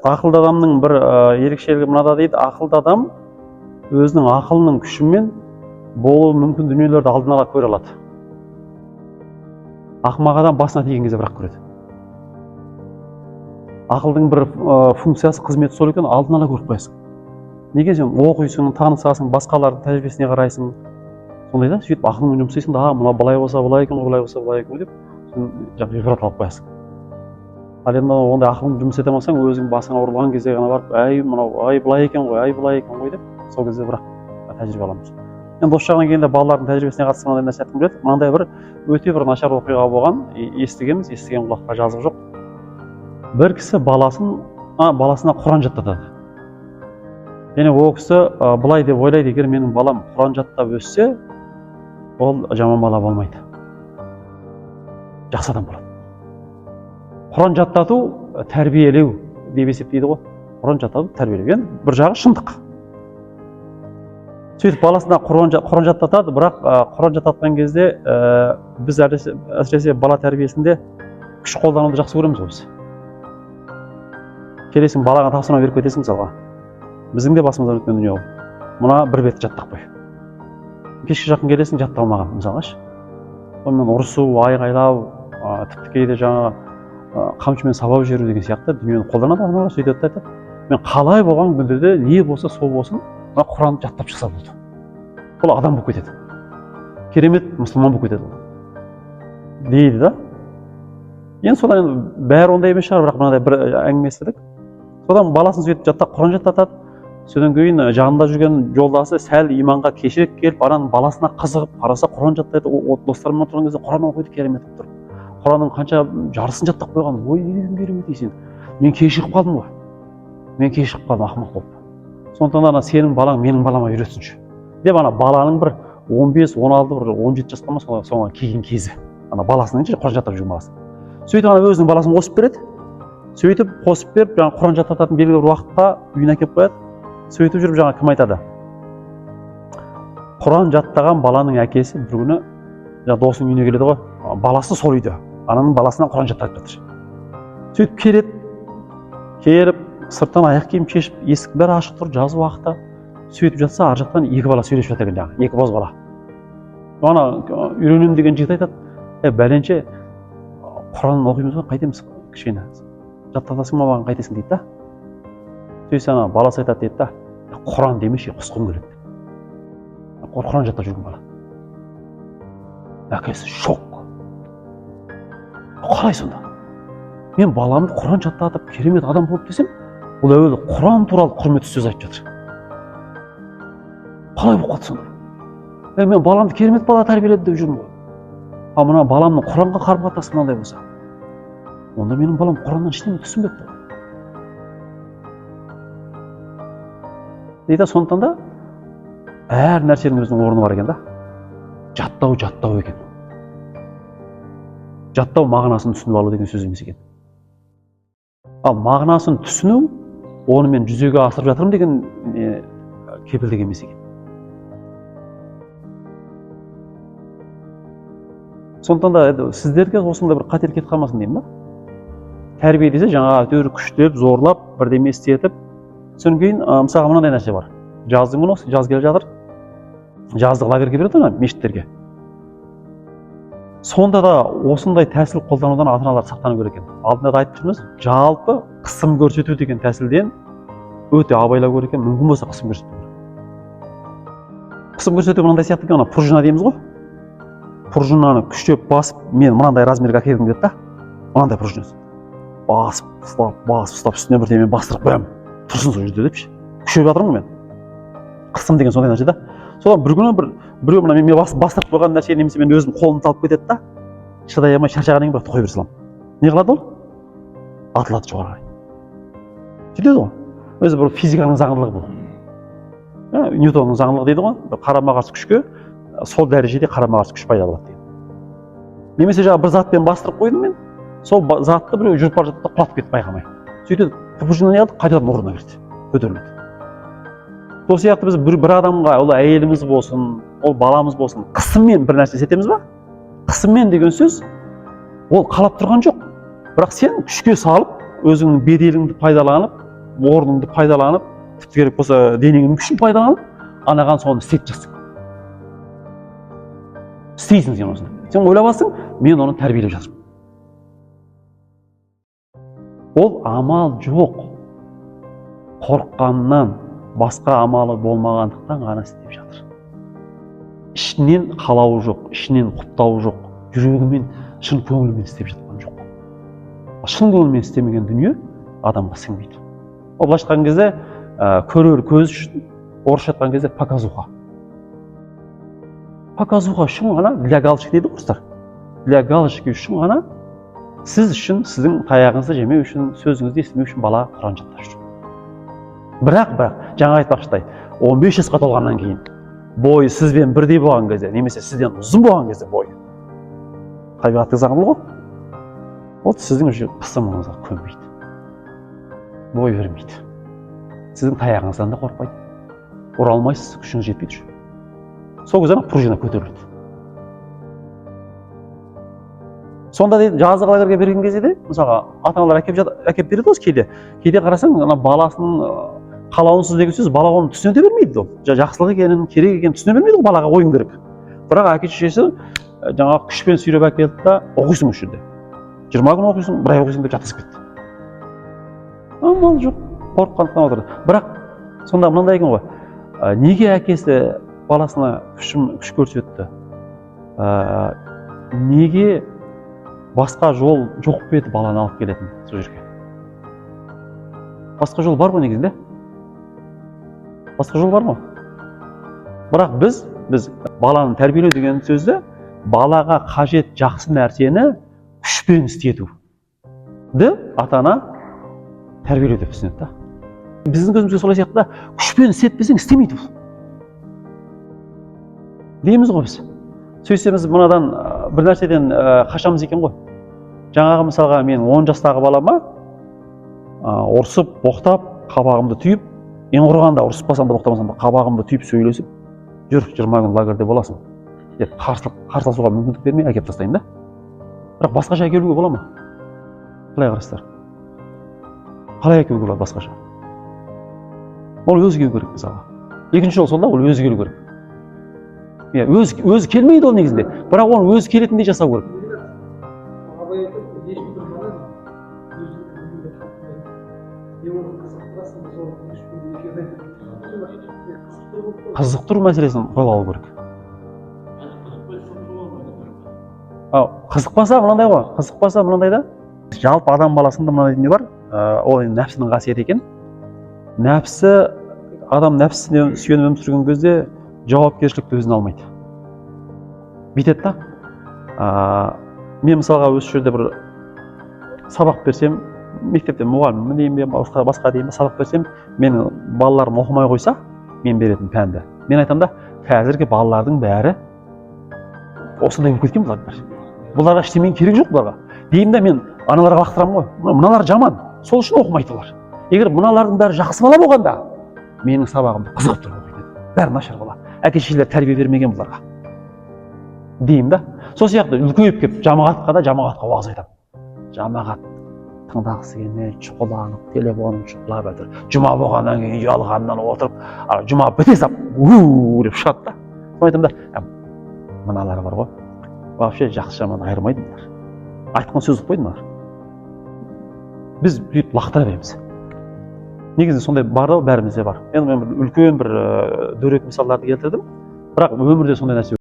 Ақылды адамның бір ерекшелігі мынада дейді, ақылды адам өзінің ақылының күшімен болуы мүмкін дүниелерді алдын ала көре алады. Ақымақ адам басына тиген кезде бірақ көреді. Ақылдың бір функциясы, қызметі сол екен, алдын ала көріп қоясың. Неге сен оқисың, танысасың, басқалардың тәжірибесіне қарайсың. Сондай да, сөйтіп ақылыңмен жұмсайсың да, мына былай болса былай екен, былай болса былай екен деп, сен ғибрат алып қоясың. Ал енді ондай ақылыңды жұмыс ете алмасаң, өзің басыңа ұрылған кезде ғана барып, ай мынау, ай былай екен ғой, ай былай екен ғой деп, сол кезде бірақ тәжірибе аламыз. Енді осы жағынан келгенде балалардың тәжірибесіне қатысты мынандай нәрсе айтқым келеді. Мынандай бір өте бір нашар оқиға болған, естігенбіз, естіген құлаққа жазық жоқ. Бір кісі баласына Құран жаттатады. Және ол кісі былай деп ойлайды, егер менің балам Құран жаттап өссе, ол жаман бала болмайды. Жақсы адам болады. Құран жаттату тәрбиелеу деп есептейді ғой. Құран жаттату тәрбиелеу. Енді бір жағы шындық. Сөйтіп баласына Құран жаттатады, бірақ Құран жаттатқан кезде біз әсіресе бала тәрбиесінде күш қолдануды жақсы көреміз ғой біз. Келесің балаға тапсырма беріп кетесің мысалға. Біздің де басымыздан өткен дүние ол. Мына бір бетті жаттап қой. Кешке жақын келесің, жатталмаған мысалғашы. Сонымен ұрысу, айғайлау, тіпті кейде жаңағы қамшымен сабап жіберу деген сияқты дүниені қолданады, аналар сөйтеді айтады. Мен қалай болған күнде де не болса сол болсын, мына Құранды жаттап шықса болды. Ол адам болып кетеді. Керемет мұсылман болып кетеді. Дейді да. Енді содан бәрі ондай емес шығар, бірақ мынадай бір әңгіме естідік. Содан баласын сөйтіп жаттап Құран жаттатады. Содан кейін жанында жүрген жолдасы сәл иманға кешірек келіп, ананың баласына қызығып қараса Құран жаттайды. Достарымен отырған кезде Құран оқиды, керемет болып тұр. Құранның қанша жарысын жаттап қойған, ой деген керемет дейсің. Мен кешігіп қалдым ғой. Мен кешігіп қалдым, ақымақ болып. Сондықтан ана сенің балаң менің балама үйретсінші. Деп ана баланың бір 15, 16, бір 17 жасқа ма соған келген кезі. Ана баласының Құран жаттап жүрген баласы. Сөйтіп ана өзінің баласын қосып береді. Сөйтіп қосып беріп, жаңа Құран жаттататын белгілі бір уақытта үйіне әкеліп қояды. Сөйтіп жүріп жаңа кім айтады? Құран жаттаған баланың әкесі бір күні досының үйіне келеді ғой. Баласы сол үйде. Ананың баласына Құран жаттатып жатыр. Сөйтіп келіп, сырттан аяқ киім шешіп, есік бәрі ашық тұр, жазғы уақытта. Сөйтіп жатса, ар жақтан екі бала сөйлесіп жатыр екен жаңағы, екі боз бала. Ана үйренемін деген жігіт айтады, бәленше Құран оқимыз ғой, қайтеміз кішкене. Жаттатасың ма маған қайтесің дейді да. Сөйтсе ана баласы айтады дейді да, Құран демеші, құсқым келеді. Құран жаттап жүрген бала. Әкесі шок. Қалай сонда? Мен баламды Құран жаттатып, керемет адам болып десем, ол әуелі Құран туралы құрметті сөз айтып жатыр. Қалай болып қалды сонда? Мен баламды керемет бала тәрбиеледі деп жүрмін ғой. А мына баламның Құранға қарым-қатынасы мынандай болса, онда менің балам Құраннан ештеңе түсінбепті ғой. Дейді, сондықтан да әр нәрсенің өзінің орны бар екен да. Жаттау екен. Жаттау мағынасын түсініп алу деген сөз емес екен. Ал мағынасын түсіну, оны мен жүзеге асырып жатырмын деген кепілдік емес екен. Сондықтан да сіздерге осындай бір қателік кетіп қалмасын деймін да. Тәрбие десе жаңағы әйтеуір күштеп, зорлап, бірдеме істетіп, содан кейін мысалға мынандай нәрсе бар. Жаздың күні жаз келе жатыр. Жаздық лагерьге береді ана мешіттерге. Сонда да осындай тәсіл қолданудан ата-аналар сақтану керек екен. Алдында да айтып жүрміз, жалпы қысым көрсету деген тәсілден өте абайлау керек екен, мүмкін болса қысым көрсету керек. Қысым көрсету мынандай сияқты екен, ана пружина дейміз ғой. Пружинаны күштеп басып, мен мынандай размерге әкелгім келеді да. Мынандай пружина. Басып, үстіне бірдеме бастырып қоямын. Тұрсын сол жерде депші. Күшеп жатырмын мен. Қысым деген сондай нәрсе да. Содан бір күні біреу мына мен бастырып қойған нәрсе немесе мен өзім қолымды алып кетеді да, шыдай алмай шаршағаннан кейін бір қоя бере саламын. Не қылады ол? Атылады жоғары қарай. Сөйтеді ғой. Өзі бір физиканың заңдылығы бұл. Ньютонның заңдылығы дейді ғой. Қарама-қарсы күшке сол дәрежеде қарама-қарсы күш пайда болады дейді. Немесе жаңа бір затпен бастырып қойдым мен, сол затты біреу жүріп бара жатты да құлап кетіп байқамай. Сөйтеді, пружина не алды, қайтадан орнына кірді. Көтерілмеді. Сол сияқты біз бір адамға, ол әйеліміз болсын, ол баламыз болсын, қысыммен бір нәрсе істетеміз ба? Қысыммен деген сөз ол қалап тұрған жоқ. Бірақ сен күшке салып, өзіңнің беделіңді пайдаланып, орныңды пайдаланып, тіпті керек болса денеңнің күшін пайдаланып, анаған соны істеп жатсың. Істейсің сен осыны. Сен ойлап алсың, мен оны тәрбиелеп жатырмын. Ол амал жоқ. Қорыққаннан, басқа амалы болмағандықтан ғана істеп жатыр. Ішінен қалауы жоқ, ішінен құптауы жоқ, жүрегімен, шын көңілімен істеп жатқан жоқ. Шын көңілмен істемеген дүние адамға сіңбейді. Ол былайша айтқан кезде көрер көз үшін, орысша айтқан кезде показуха. Показуха үшін ғана, для галочки дейді орыстар. Для галочки үшін ғана сіз үшін, сіздің таяғыңызды жемеу үшін, сөзіңізді естімеу үшін бала Құран жаттап жүр. Бірақ, жаңа айтпақшыдай, 15 жасқа толғаннан кейін, бойы сізбен бірдей болған кезде, немесе сізден ұзын болған кезде бойы, табиғаттық заңдылығы ғой, ол сіздің уже қысымыңызға көнбейді. Бой бермейді. Сіздің таяғыңыздан да қорықпайды. Ұра алмайсыз, күшіңіз жетпейді. Сол кезде пружина көтеріледі. Сонда дейді, жазғы лагерьге берген кезде де, мысалға, ата-аналар әкеп береді осы кейде. Кейде қарасаң, баласының қалауынсыз деген сөз балаға оны түсіне де бермейді. Жақсылық екенін, керек екенін түсіне бермейді, балаға ойын керек. Бірақ әке-шешесі жаңағы күшпен сүйреп әкелді да, оқисың осы жерде. 20 күн оқисың, бір ай оқисың деп жатқызып кетті. Амал жоқ, қорыққандықтан отырды. Бірақ сонда мынандай екен ғой, неге әкесі баласына күш көрсетті? Неге басқа жол жоқ па еді баланы алып келетін сол жерге? Басқа жол бар ғой негізінде? Басқа жол бар ма? Бірақ біз баланы тәрбиелеу деген сөзді балаға қажет жақсы нәрсені күшпен істету. Ата-ана тәрбиелеу деп түсінеді. Біздің көзімізге солай сияқты, күшпен істетпесең істемейді бұл. Дейміз ғой біз. Сөйтсеміз мынадан бір нәрседен қашамыз екен ғой. Жаңағы мысалға мен 10 жастағы балама ұрсып, боқтап, қабағымды түйіп, ең құрғанда ұрыспасам да боқтамасам да қабағымды түйіп сөйлесіп, жүр 20 күн лагерьде боласың деп қарсыласуға мүмкіндік бермей әкеп тастаймын да. Бірақ басқаша әкелуге бола ма? Қалай қарайсыздар? Қалай әкелуге болады басқаша? Ол өзі келу керек мысалға. Екінші жол сол да, ол өзі келу керек. Өзі келмейді ол негізінде, бірақ оны өзі келетіндей жасау керек. Қызықтыру мәселесін қойып алу керек. Қызықпаса мынандай да, жалпы адам баласында мынандай дүние бар, ол нәпсінің қасиеті екен. Адам нәпсіне сүйеніп өмір сүрген кезде жауапкершілікті өзіне алмайды. Бүйтеді да. Мен мысалға осы жерде бір сабақ берсем, мектепте мұғалім деймін бе, басқа деймін бе, сабақ берсем, мен балаларым оқымай қойса, мен беретін пәнді. Мен айтам да, қазіргі балалардың бәрі осындай болып кеткен бұлар. Бұларға ештеңе керек жоқ бұларға. Деймін да мен аналарға лақтырамын ғой. Мыналар жаман, сол үшін оқымайды олар. Егер мыналардың бәрі жақсы бала болғанда, менің сабағымды қызығып тұрып оқиды. Бәрі нашар бала. Әке-шешелер тәрбие бермеген бұларға. Деймін да. Сол сияқты үлкейіп келіп жамағатқа уағыз айтамын. Жамағат тыңдағысы келмей, құлағып, телефонын шұқылап жатыр. Жұма болғаннан кейін ұялғаннан отырып, жұма біте сап, деп шығады да. Соны айтамын да, мыналар бар ғой. Вообще жақсы жаман айырмайды бұлар. Айтқан сөз ұқпайды мыналар. Біз бүйтіп лақтыра береміз. Негізінде сондай бар да, бәрімізде бар. Мен үлкен бір дөрекі мысалдарды келтірдім. Бірақ өмірде сондай нәрсе